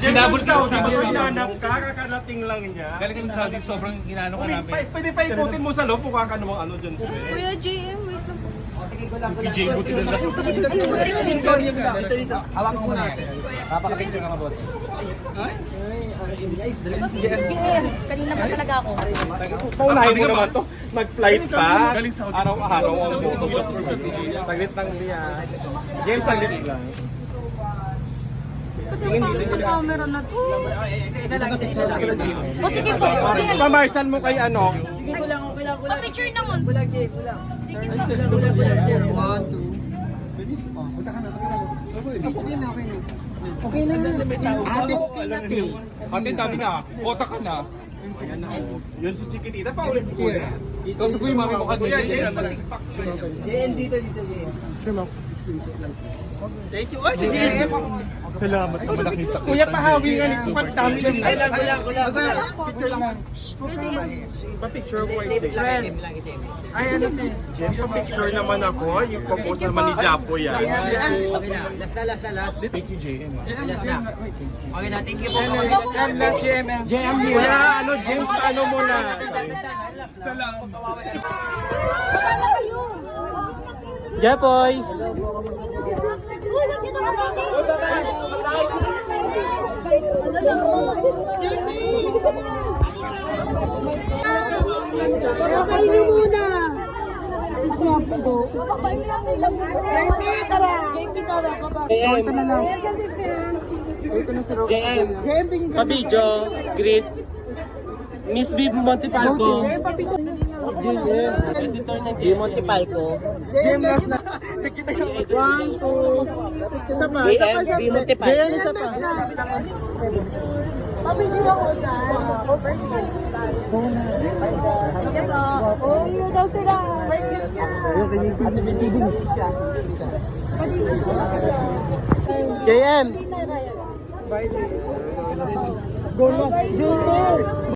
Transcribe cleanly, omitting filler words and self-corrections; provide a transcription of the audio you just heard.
Hinabol ka sa Hanap ka, kakarating lang niya. Galing kami Saudi, sobrang inaano ka namin. Pwede pa ikutin mo sa loob, mukha ka namang ano dyan. Kuya JM, wait lang po. PJ, buti na lang. Hawak mo natin. Papakita ka mabuti. JM, kanina pa talaga ako. Paunahin mo naman to. Mag-flight pa. Galing Saudi. Araw-araw ang moto. Saglit lang niya. James, saglit lang. Kasi ang pangit ng camera na to. O sige po, JM. Pamarsan mo kay ano. Pa-picture naman. Okay na. Ate, okay na, te. Ate, dami na. Kota ka na. Yun si Chiquitita, paulit ko na. Tapos po yung mami mo kanina. Thank you. Ay, si Jason. Salamat naman nakita ko. Kuya, pahawi nga nito. Pagdami ng Ay, kulang. Pa-picture ko kay Jason. Ay, ano te? Jem, pa-picture naman ako. Yung compose naman ni Japo yan. Last. Thank you, JM. Okay na, thank you po. Last GMM. Jem, kuya, ano, James, paano mo na? Salamat. Jepoy! Uy, nakita ko pa. Okay niyo muna. Siswap ko. Baby, tara. Baby, tara. Ito na last. Ito na si Rox. Pabidyo, greet, Miss Viv Montefalco. Editor ng G Montefalco. Jem, last na. Nakita yung 1, 2. Isa pa. JM, V Montefalco. Isa pa. Pabigyan ako dyan. Overnight. Oh, yun daw sila. JM. Go long. Junior!